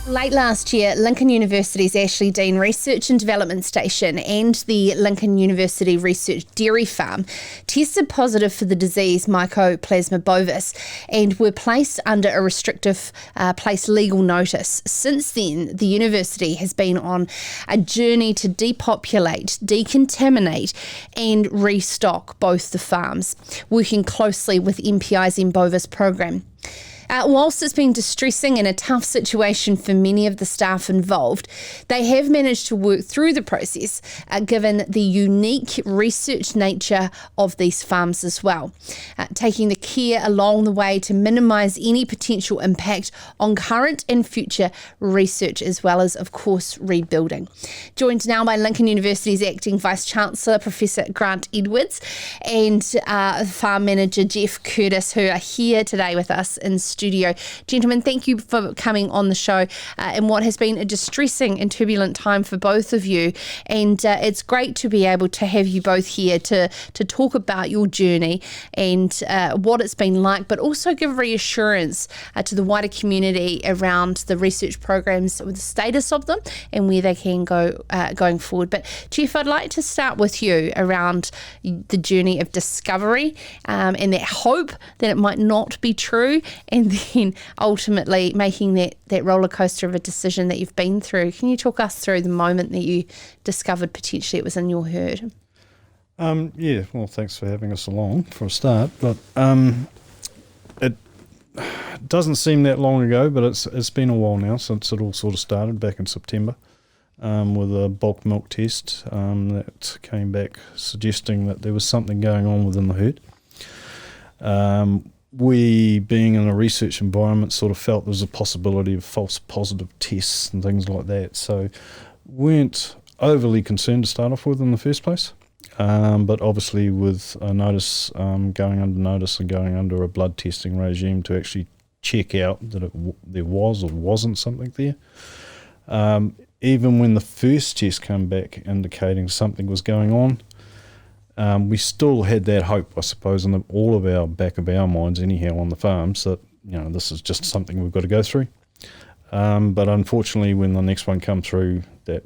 Late last year, Lincoln University's Ashley Dean Research and Development Station and the Lincoln University Research Dairy Farm tested positive for the disease Mycoplasma Bovis and were placed under a restrictive place legal notice. Since then, the university has been on a journey to depopulate, decontaminate and restock both the farms, working closely with MPI's M Bovis program. Whilst it's been distressing and a tough situation for many of the staff involved, they have managed to work through the process, given the unique research nature of these farms as well, taking the care along the way to minimise any potential impact on current and future research, as well as, of course, rebuilding. Joined now by Lincoln University's Acting Vice-Chancellor, Professor Grant Edwards, and Farm Manager Jeoff Curtis, who are here today with us in studio. Gentlemen, thank you for coming on the show in what has been a distressing and turbulent time for both of you. And it's great to be able to have you both here to talk about your journey and what it's been like, but also give reassurance to the wider community around the research programs, the status of them and where they can go going forward. But Jeoff, I'd like to start with you around the journey of discovery and that hope that it might not be true, and then ultimately making that roller coaster of a decision that you've been through. Can you talk us through the moment that you discovered potentially it was in your herd? Yeah, well, thanks for having us along for a start. But it doesn't seem that long ago, but it's been a while now since it all sort of started back in September with a bulk milk test that came back suggesting that there was something going on within the herd. We, being in a research environment, sort of felt there was a possibility of false positive tests and things like that. So weren't overly concerned to start off with in the first place. But obviously with a notice, going under notice and going under a blood testing regime to actually check out that there was or wasn't something there. Even when the first test came back indicating something was going on, we still had that hope, I suppose, in all of our back of our minds anyhow on the farms that, this is just something we've got to go through. But unfortunately, when the next one come through, that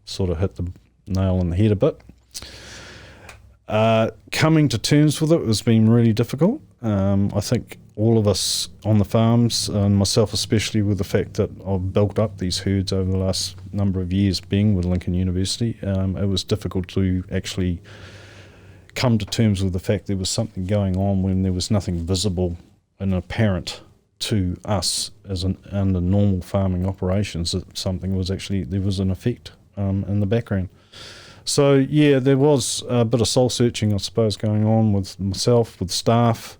sort of hit the nail on the head a bit. Coming to terms with it has been really difficult. I think all of us on the farms, and myself especially, with the fact that I've built up these herds over the last number of years being with Lincoln University, it was difficult to actually come to terms with the fact there was something going on when there was nothing visible and apparent to us as under normal farming operations, that something was actually, there was an effect in the background. So yeah, there was a bit of soul searching, I suppose, going on with myself, with staff,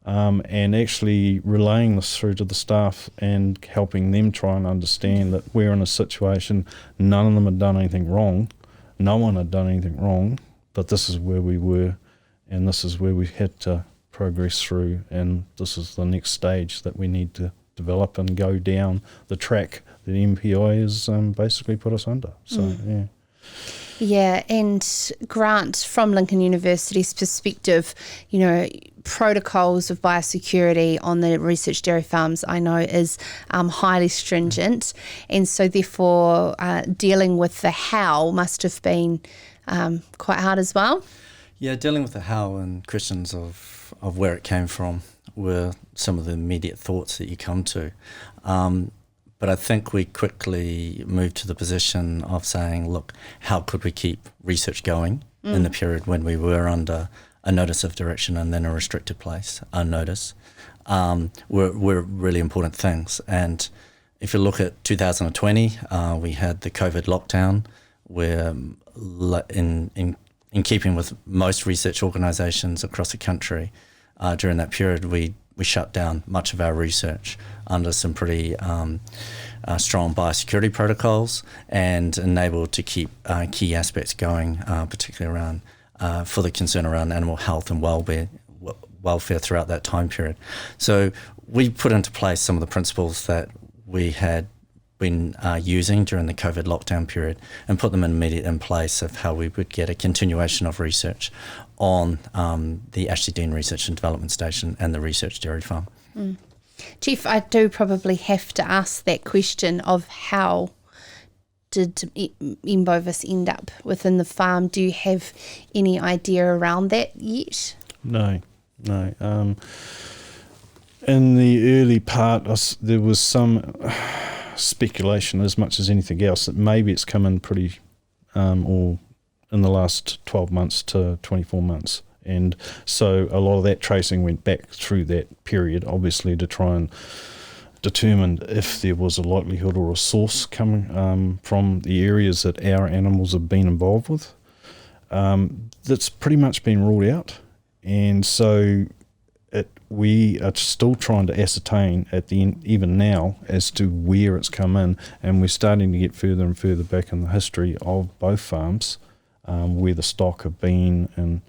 and actually relaying this through to the staff and helping them try and understand that we're in a situation, none of them had done anything wrong, no one had done anything wrong, but this is where we were and this is where we had to progress through, and this is the next stage that we need to develop and go down the track that MPI has basically put us under. So yeah. Yeah, and Grant, from Lincoln University's perspective, protocols of biosecurity on the research dairy farms, I know, is highly stringent, and so therefore dealing with the how must have been quite hard as well. Yeah, dealing with the how and questions of where it came from were some of the immediate thoughts that you come to. But I think we quickly moved to the position of saying, look, how could we keep research going in the period when we were under a notice of direction and then a restricted place, a notice, were really important things. And if you look at 2020, we had the COVID lockdown, where in keeping with most research organisations across the country, during that period we shut down much of our research under some pretty strong biosecurity protocols and enabled to keep key aspects going, particularly around for the concern around animal health and welfare throughout that time period. So we put into place some of the principles that we had been using during the COVID lockdown period and put them immediately in place of how we would get a continuation of research on the Ashley Dean Research and Development Station and the Research Dairy Farm. Jeff, I do probably have to ask that question of how did M. bovis end up within the farm? Do you have any idea around that yet? No. In the early part, there was some speculation, as much as anything else, that maybe it's come in pretty, or in the last 12 months to 24 months. And so a lot of that tracing went back through that period, obviously, to try and determine if there was a likelihood or a source coming from the areas that our animals have been involved with. That's pretty much been ruled out. And so we are still trying to ascertain at the end, even now, as to where it's come in, and we're starting to get further and further back in the history of both farms, where the stock have been and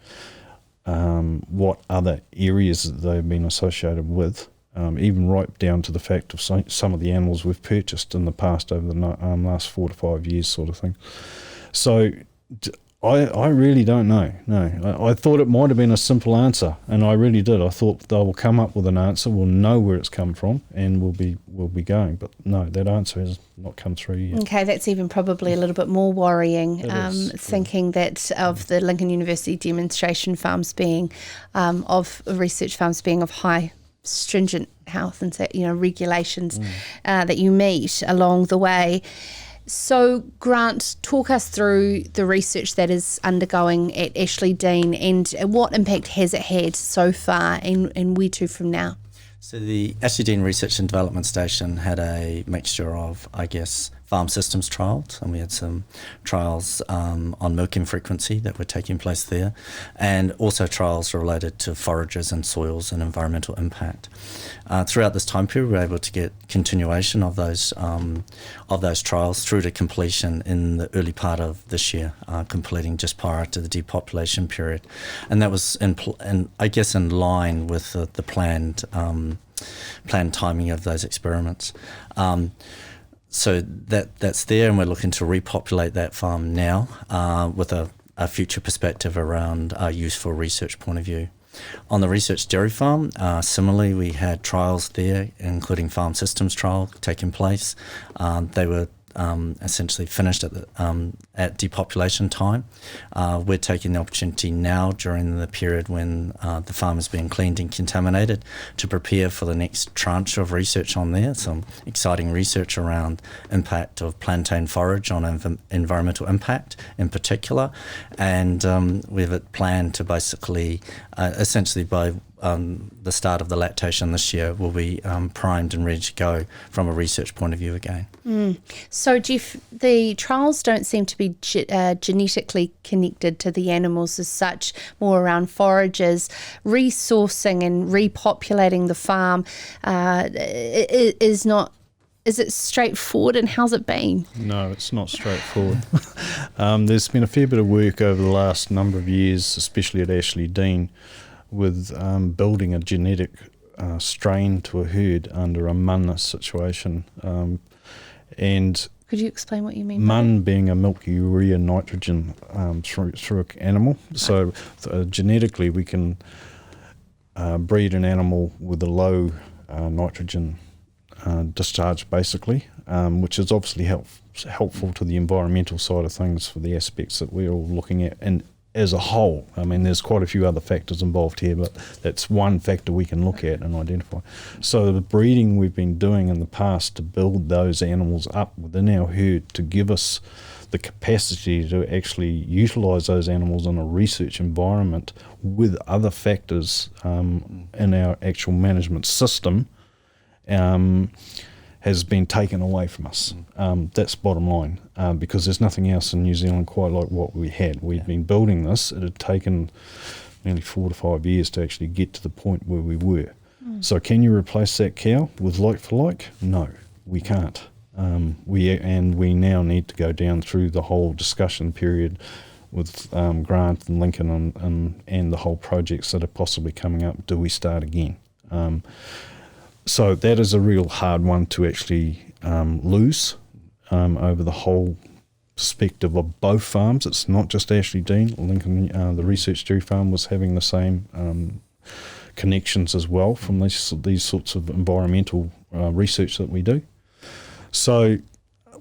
what other areas that they've been associated with, even right down to the fact of some of the animals we've purchased in the past over the last 4 to 5 years, sort of thing. So I really don't know. No, I thought it might have been a simple answer, and I really did. I thought they will come up with an answer. We'll know where it's come from, and we'll be going. But no, that answer has not come through yet. Okay, that's even probably a little bit more worrying. Thinking that of the Lincoln University demonstration farms being, of research farms being of high stringent health and regulations that you meet along the way. So, Grant, talk us through the research that is undergoing at Ashley Dean and what impact has it had so far and where to from now? So the Ashley Dean Research and Development Station had a mixture of, farm systems trials, and we had some trials on milking frequency that were taking place there, and also trials related to forages and soils and environmental impact. Throughout this time period, we were able to get continuation of those trials through to completion in the early part of this year, completing just prior to the depopulation period, and that was in line with the planned timing of those experiments. So that's there, and we're looking to repopulate that farm now with a future perspective around our useful research point of view. On the research dairy farm, similarly, we had trials there, including farm systems trial taking place. They were essentially finished at depopulation time. We're taking the opportunity now during the period when the farm is being cleaned and contaminated to prepare for the next tranche of research on there. Some exciting research around impact of plantain forage on environmental impact in particular, and we have it planned to basically essentially by the start of the lactation this year will be primed and ready to go from a research point of view again. So, Jeff, the trials don't seem to be genetically connected to the animals as such, more around forages, resourcing and repopulating the farm Is it straightforward, and how's it been? No, it's not straightforward. There's been a fair bit of work over the last number of years, especially at Ashley Dean, with building a genetic strain to a herd under a mun situation. And could you explain what you mean? Mun being a milk urea nitrogen through an animal. So genetically, we can breed an animal with a low nitrogen discharge, basically, which is obviously helpful to the environmental side of things for the aspects that we're all looking at. And as a whole, I mean, there's quite a few other factors involved here, but that's one factor we can look at and identify. So the breeding we've been doing in the past to build those animals up within our herd to give us the capacity to actually utilise those animals in a research environment with other factors in our actual management system has been taken away from us. That's bottom line, because there's nothing else in New Zealand quite like what we had. We've been building this. It had taken nearly 4 to 5 years to actually get to the point where we were. So can you replace that cow with like for like? No, we can't. We now need to go down through the whole discussion period with Grant and Lincoln and the whole projects that are possibly coming up. Do we start again? So that is a real hard one to actually lose over the whole perspective of both farms. It's not just Ashley Dean. Lincoln, the research dairy farm, was having the same connections as well from these sorts of environmental research that we do. So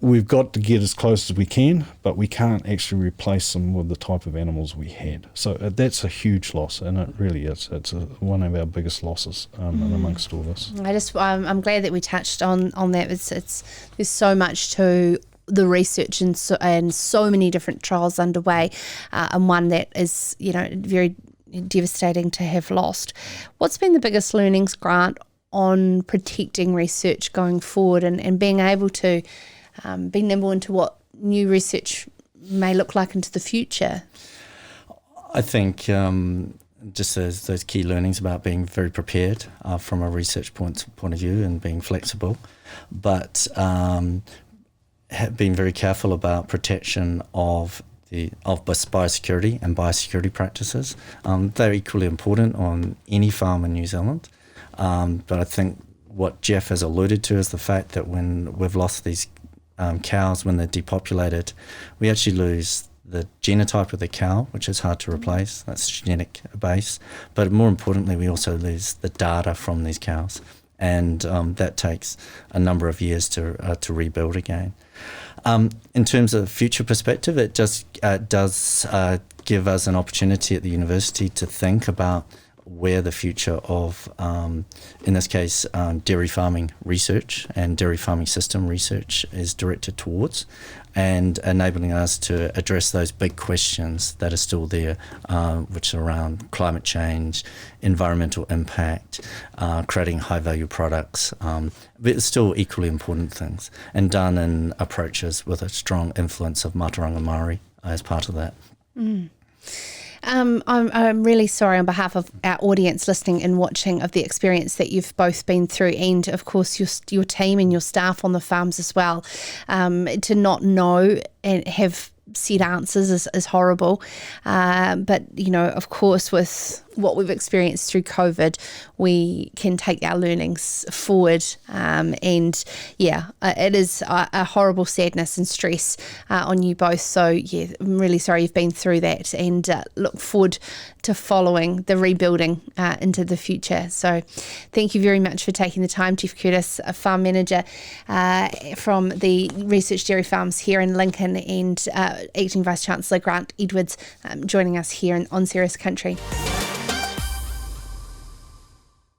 we've got to get as close as we can, but we can't actually replace them with the type of animals we had. So that's a huge loss, and it really is. It's one of our biggest losses and amongst all this. I'm glad that we touched on that. There's so much to the research and so many different trials underway, and one that is very devastating to have lost. What's been the biggest learnings, Grant, on protecting research going forward and being able to be nimble into what new research may look like into the future? I think just those key learnings about being very prepared from a research point of view and being flexible, but being very careful about protection of biosecurity and biosecurity practices. They're equally important on any farm in New Zealand, but I think what Jeff has alluded to is the fact that when we've lost these cows, when they're depopulated, we actually lose the genotype of the cow, which is hard to replace. That's the genetic base. But more importantly, we also lose the data from these cows. And that takes a number of years to rebuild again. In terms of future perspective, it just does give us an opportunity at the university to think about where the future of, in this case, dairy farming research and dairy farming system research is directed towards, and enabling us to address those big questions that are still there, which are around climate change, environmental impact, creating high-value products, but it's still equally important things, and done in approaches with a strong influence of Mātauranga Māori as part of that. I'm really sorry on behalf of our audience listening and watching of the experience that you've both been through, and of course your team and your staff on the farms as well. To not know and have set answers is horrible. But, of course, with what we've experienced through COVID, we can take our learnings forward. It is a horrible sadness and stress on you both. So, I'm really sorry you've been through that, and look forward to following the rebuilding into the future. So thank you very much for taking the time, Jeoff Curtis, a farm manager from the Research Dairy Farms here in Lincoln, and Acting Vice-Chancellor Grant Edwards joining us here on Serious Country.